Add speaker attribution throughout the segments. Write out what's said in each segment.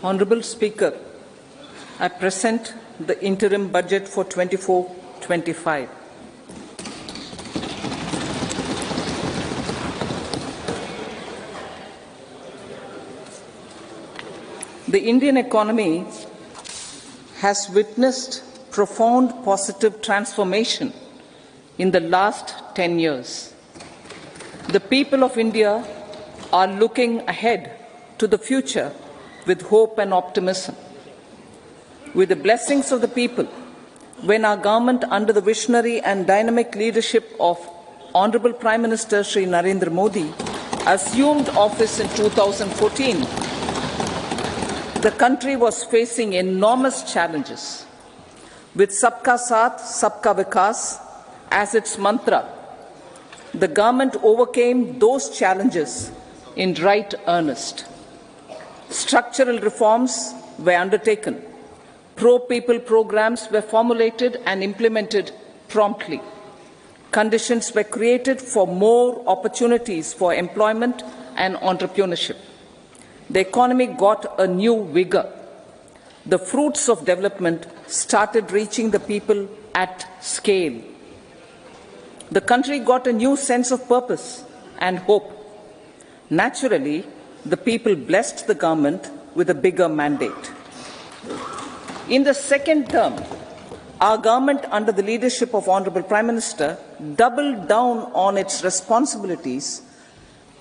Speaker 1: Honourable Speaker, I present the interim budget for 24-25. The Indian economy has witnessed profound positive transformation in the last 10 years. The people of India are looking ahead to the future with hope and optimism. With the blessings of the people, when our government, under the visionary and dynamic leadership of Honourable Prime Minister Shri Narendra Modi, assumed office in 2014, the country was facing enormous challenges. With Sabka Saath, Sabka Vikas as its mantra, the government overcame those challenges in right earnest. Structural reforms were undertaken. Pro-people programs were formulated and implemented promptly. Conditions were created for more opportunities for employment and entrepreneurship. The economy got a new vigor. The fruits of development started reaching the people at scale. The country got a new sense of purpose and hope. Naturally, the people blessed the government with a bigger mandate. In the second term, our government, under the leadership of Honourable Prime Minister, doubled down on its responsibilities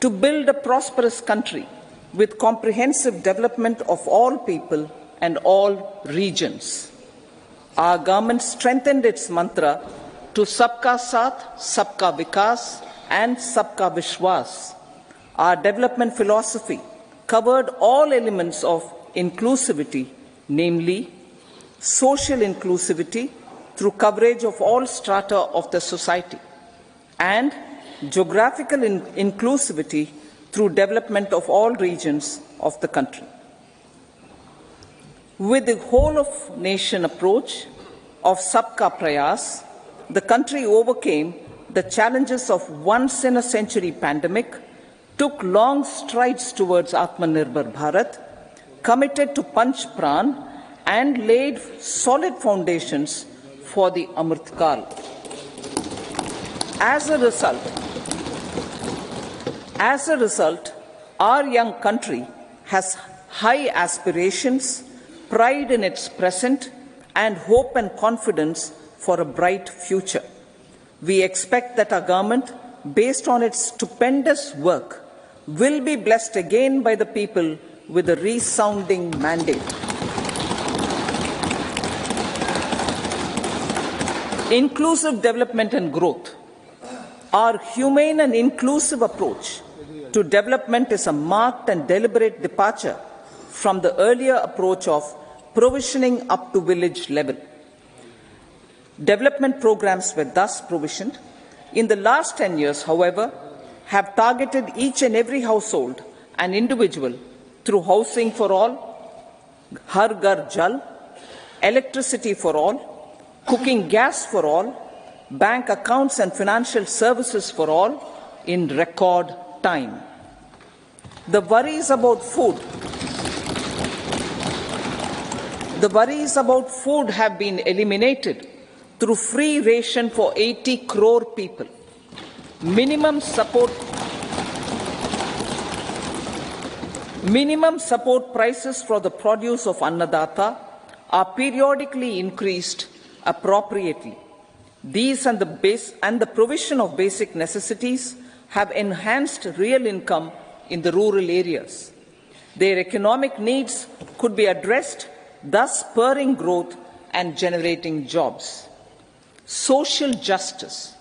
Speaker 1: to build a prosperous country with comprehensive development of all people and all regions. Our government strengthened its mantra to Sabka Saath, Sabka Vikas and Sabka Vishwas. Our development philosophy covered all elements of inclusivity, namely social inclusivity through coverage of all strata of the society, and geographical inclusivity through development of all regions of the country. With the whole of nation approach of Sabka Prayas, the country overcame the challenges of once-in-a-century pandemic, took long strides towards Atmanirbhar Bharat, committed to Panch Pran, and laid solid foundations for the Amrit Kal. As a result, our young country has high aspirations, pride in its present, and hope and confidence for a bright future. We expect that our government, based on its stupendous work, will be blessed again by the people with a resounding mandate. Inclusive development and growth. Our humane and inclusive approach to development is a marked and deliberate departure from the earlier approach of provisioning up to village level. Development programs were thus provisioned. In the last 10 years, however, have targeted each and every household and individual through housing for all, Har Ghar Jal, electricity for all, cooking gas for all, bank accounts and financial services for all in record time. The worries about food have been eliminated through free ration for 80 crore people. Minimum support prices for the produce of Annadata are periodically increased appropriately. These and the provision of basic necessities have enhanced real income in the rural areas. Their economic needs could be addressed, thus spurring growth and generating jobs. Social justice.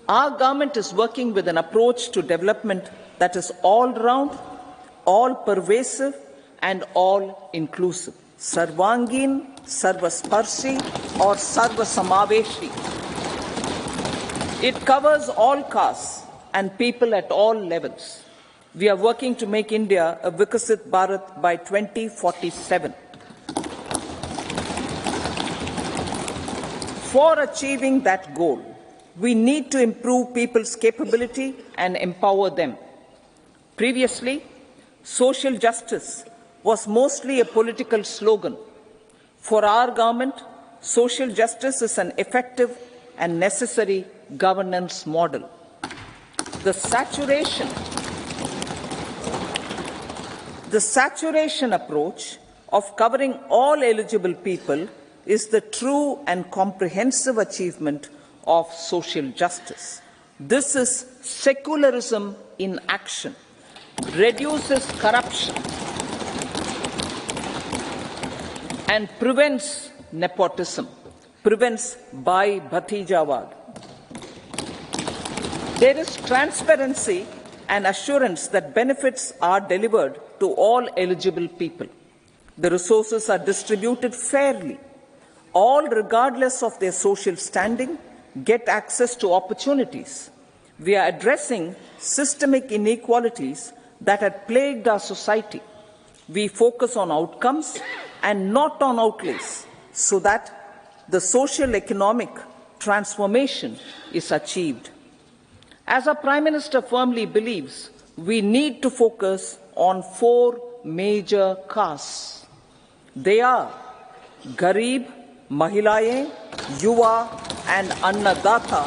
Speaker 1: Our government is working with an approach to development that is all-round, all-pervasive and all-inclusive. Sarvangin, Sarvasparshi or Sarvasamaveshi. It covers all castes and people at all levels. We are working to make India a Vikasit Bharat by 2047. For achieving that goal, we need to improve people's capability and empower them. Previously, social justice was mostly a political slogan. For our government, social justice is an effective and necessary governance model. The saturation approach of covering all eligible people is the true and comprehensive achievement of social justice. This is secularism in action, reduces corruption, and prevents nepotism, prevents Bhai Bhatijawad. There is transparency and assurance that benefits are delivered to all eligible people. The resources are distributed fairly. All, regardless of their social standing, get access to opportunities. We are addressing systemic inequalities that had plagued our society. We focus on outcomes and not on outlays, so that the social economic transformation is achieved. As our Prime Minister firmly believes, we need to focus on 4 major castes. They are Garib, Mahilayein, Yuva and Annadata.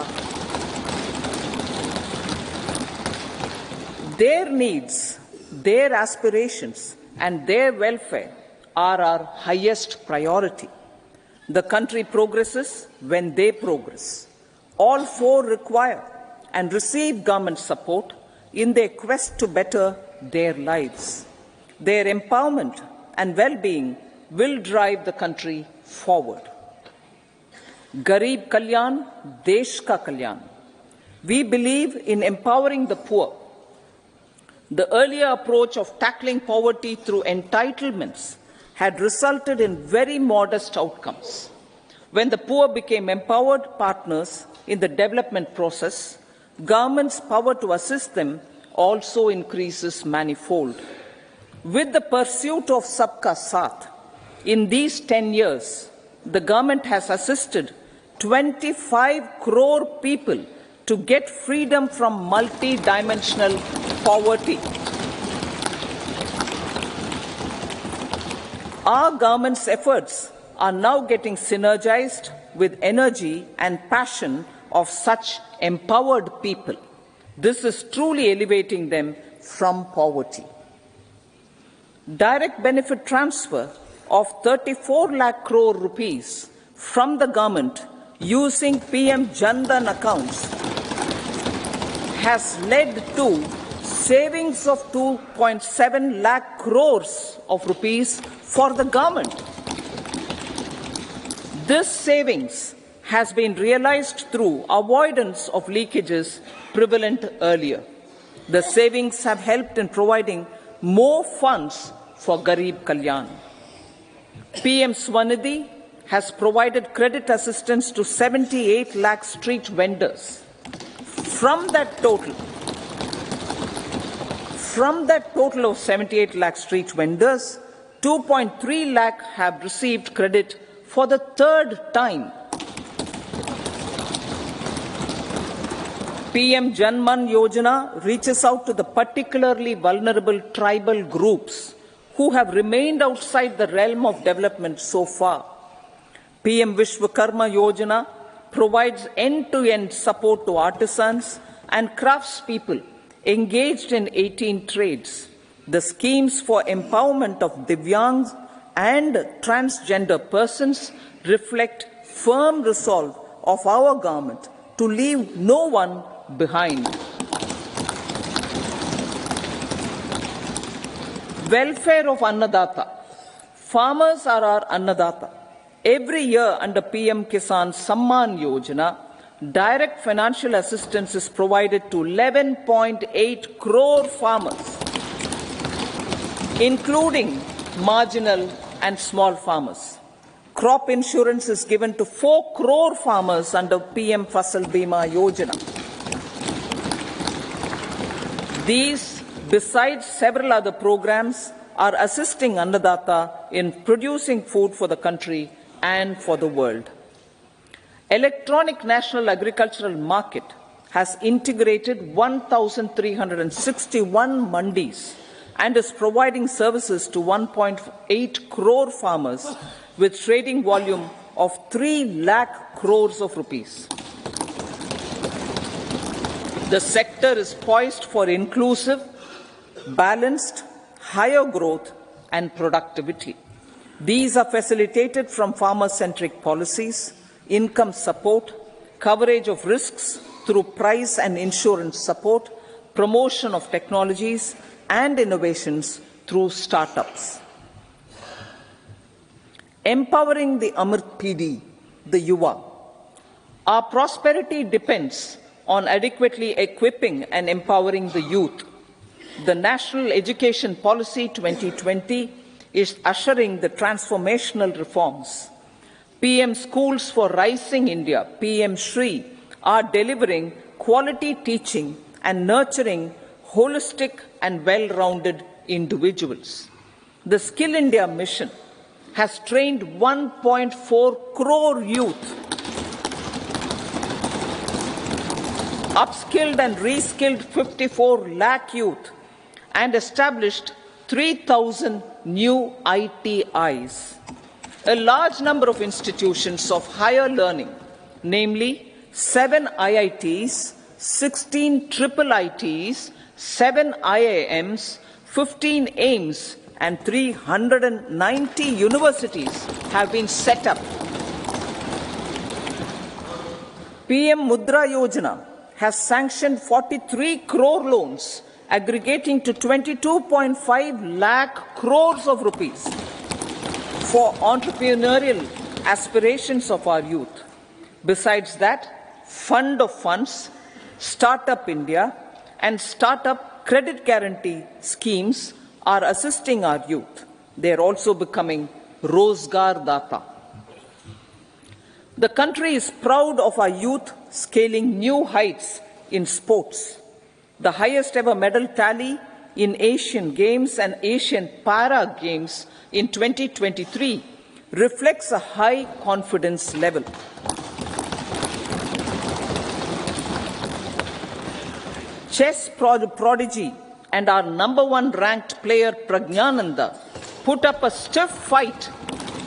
Speaker 1: Their needs, their aspirations and their welfare are our highest priority. The country progresses when they progress. All 4 require and receive government support in their quest to better their lives. Their empowerment and well-being will drive the country forward. Garib Kalyan, Desh Ka Kalyan. We believe in empowering the poor. The earlier approach of tackling poverty through entitlements had resulted in very modest outcomes. When the poor became empowered partners in the development process, government's power to assist them also increases manifold. With the pursuit of Sabka Saath, in these 10 years, the government has assisted 25 crore people to get freedom from multi-dimensional poverty. Our government's efforts are now getting synergized with energy and passion of such empowered people. This is truly elevating them from poverty. Direct benefit transfer of 34 lakh crore rupees from the government using PM Jan Dhan accounts has led to savings of 2.7 lakh crores of rupees for the government. This savings has been realized through avoidance of leakages prevalent earlier. The savings have helped in providing more funds for Garib Kalyan. PM Swanidhi has provided credit assistance to 78 lakh street vendors. From that total of 78 lakh street vendors, 2.3 lakh have received credit for the 3rd time. PM Janman Yojana reaches out to the particularly vulnerable tribal groups who have remained outside the realm of development so far. PM Vishwakarma Yojana provides end-to-end support to artisans and craftspeople engaged in 18 trades. The schemes for empowerment of Divyangs and transgender persons reflect firm resolve of our government to leave no one behind. Welfare of Annadata. Farmers are our Annadata. Every year under PM Kisan Samman Yojana, direct financial assistance is provided to 11.8 crore farmers, including marginal and small farmers. Crop insurance is given to 4 crore farmers under PM Fasal Bima Yojana. These, besides several other programs, are assisting Annadata in producing food for the country and for the world. Electronic National Agricultural Market has integrated 1,361 mandis and is providing services to 1.8 crore farmers with trading volume of 3 lakh crores of rupees. The sector is poised for inclusive, balanced, higher growth and productivity. These are facilitated from farmer-centric policies, income support, coverage of risks through price and insurance support, promotion of technologies and innovations through startups. Empowering the Amrit PD, the Yuva. Our prosperity depends on adequately equipping and empowering the youth. The National Education Policy 2020 is ushering the transformational reforms. PM Schools for Rising India, PM Shri, are delivering quality teaching and nurturing holistic and well-rounded individuals. The Skill India mission has trained 1.4 crore youth, upskilled and reskilled 54 lakh youth, and established 3,000 new ITIs. A large number of institutions of higher learning, namely 7 IITs, 16 triple ITs, 7 IIMs, 15 AIMS, and 390 universities have been set up. PM Mudra Yojana has sanctioned 43 crore loans aggregating to 22.5 lakh crores of rupees for entrepreneurial aspirations of our youth. Besides that, Fund of Funds, Startup India, and Startup Credit Guarantee schemes are assisting our youth. They are also becoming Rozgar Data. The country is proud of our youth scaling new heights in sports. The highest ever medal tally in Asian Games and Asian Para Games in 2023 reflects a high confidence level. Chess prodigy and our #1 ranked player Pragnananda put up a stiff fight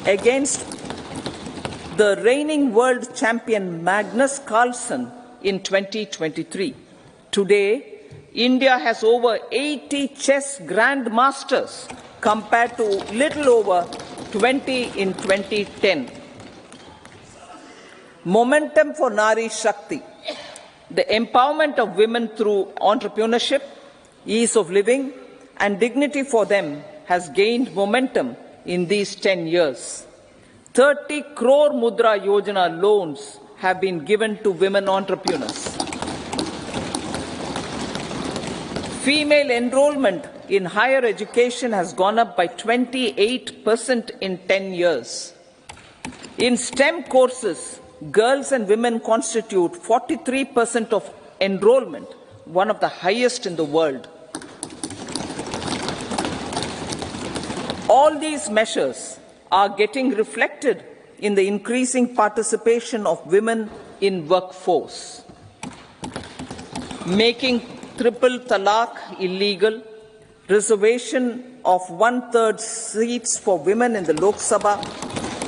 Speaker 1: against the reigning world champion Magnus Carlsen in 2023. Today, India has over 80 chess grandmasters compared to little over 20 in 2010. Momentum for Nari Shakti. The empowerment of women through entrepreneurship, ease of living, and dignity for them has gained momentum in these 10 years. 30 crore Mudra Yojana loans have been given to women entrepreneurs. Female enrollment in higher education has gone up by 28% in 10 years. In STEM courses, girls and women constitute 43% of enrollment, one of the highest in the world. All these measures are getting reflected in the increasing participation of women in workforce. Making triple talaq illegal, reservation of 1/3 seats for women in the Lok Sabha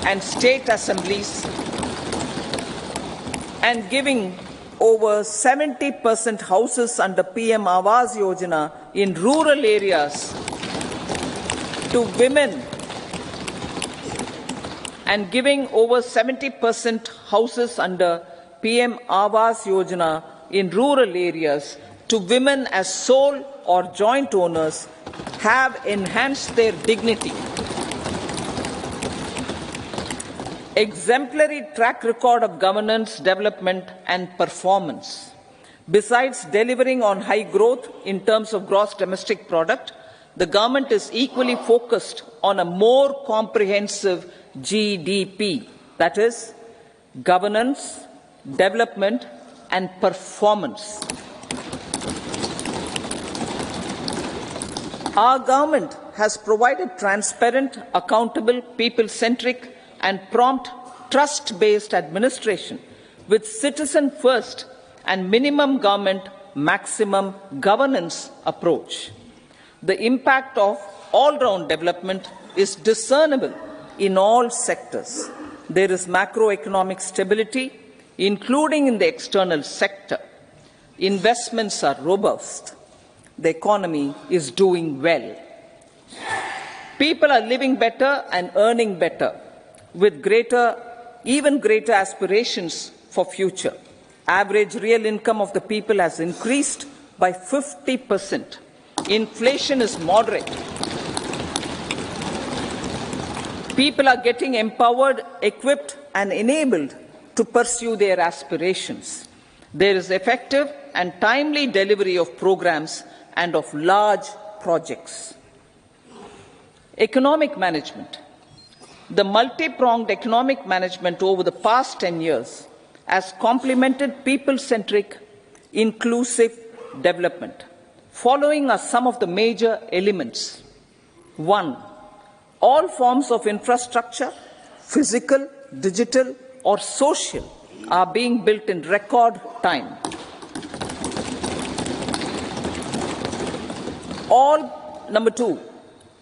Speaker 1: and state assemblies, and giving over 70% houses under PM Awas Yojana in rural areas to women, and giving over 70% houses under PM Awas Yojana in rural areas to women as sole or joint owners have enhanced their dignity. Exemplary track record of governance, development and performance. Besides delivering on high growth in terms of gross domestic product, the government is equally focused on a more comprehensive GDP, that is, governance, development and performance. Our government has provided transparent, accountable, people-centric and prompt, trust-based administration with citizen first and minimum government, maximum governance approach. The impact of all-round development is discernible in all sectors. There is macroeconomic stability, including in the external sector. Investments are robust. The economy is doing well. People are living better and earning better, with even greater aspirations for future. Average real income of the people has increased by 50%. Inflation is moderate. People are getting empowered, equipped, and enabled to pursue their aspirations. There is effective and timely delivery of programs and of large projects. Economic management. The multi-pronged economic management over the past 10 years has complemented people-centric, inclusive development. Following are some of the major elements. 1. All forms of infrastructure, physical, digital, or social, are being built in record time. Number 2,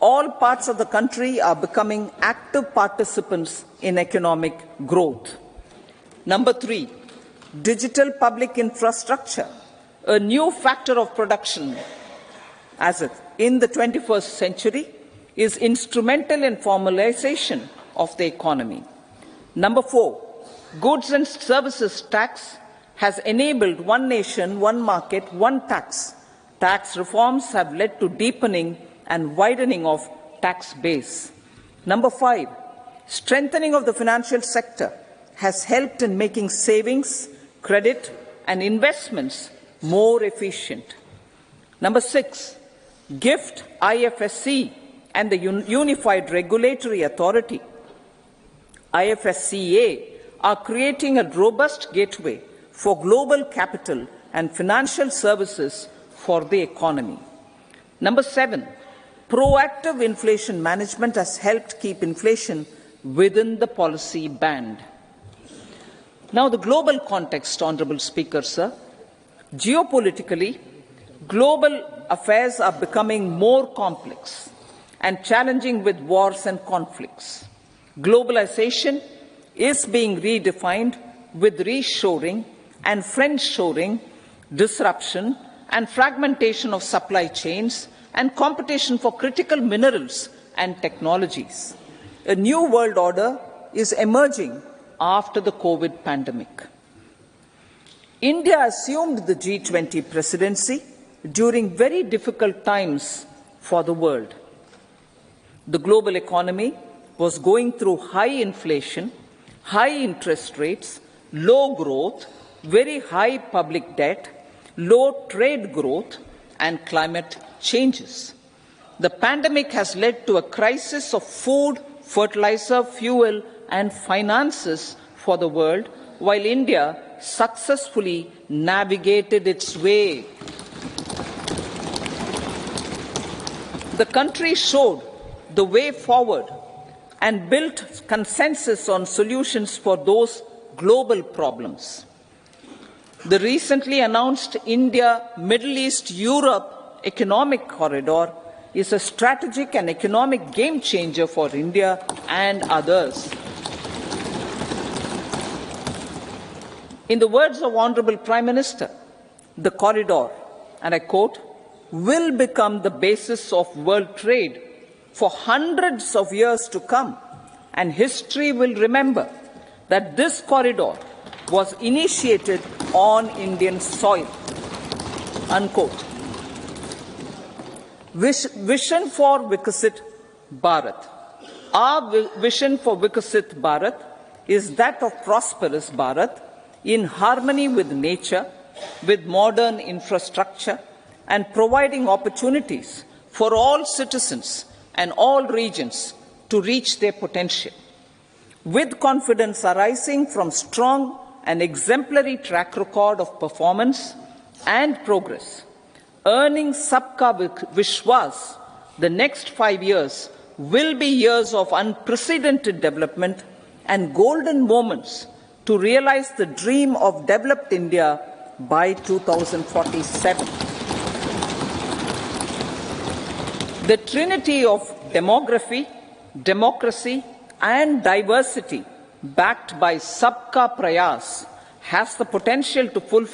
Speaker 1: all parts of the country are becoming active participants in economic growth. Number 3, digital public infrastructure, a new factor of production in the 21st century, is instrumental in formalization of the economy. Number 4, goods and services tax has enabled one nation, one market, one tax. Tax reforms have led to deepening and widening of tax base. Number 5, strengthening of the financial sector has helped in making savings, credit, and investments more efficient. Number 6, GIFT, IFSC, and the Unified Regulatory Authority, IFSCA, are creating a robust gateway for global capital and financial services for the economy. Number 7, proactive inflation management has helped keep inflation within the policy band. Now, the global context, Honourable Speaker, sir. Geopolitically, global affairs are becoming more complex and challenging with wars and conflicts. Globalization is being redefined with reshoring and friendshoring, disruption and fragmentation of supply chains, and competition for critical minerals and technologies. A new world order is emerging after the COVID pandemic. India assumed the G20 presidency during very difficult times for the world. The global economy was going through high inflation, high interest rates, low growth, very high public debt, low trade growth, and climate changes. The pandemic has led to a crisis of food, fertilizer, fuel, and finances for the world, while India successfully navigated its way. The country showed the way forward and built consensus on solutions for those global problems. The recently announced India-Middle East-Europe economic corridor is a strategic and economic game changer for India and others. In the words of Honourable Prime Minister, the corridor, and I quote, will become the basis of world trade for hundreds of years to come, and history will remember that this corridor was initiated on Indian soil. Unquote. Vision for Vikasit Bharat. Our vision for Vikasit Bharat is that of prosperous Bharat in harmony with nature, with modern infrastructure, and providing opportunities for all citizens and all regions to reach their potential. With confidence arising from strong and exemplary track record of performance and progress, earning Sabka Vishwas, the next 5 years will be years of unprecedented development and golden moments to realize the dream of developed India by 2047. The trinity of demography, democracy, and diversity, backed by Sabka Prayas, has the potential to fulfill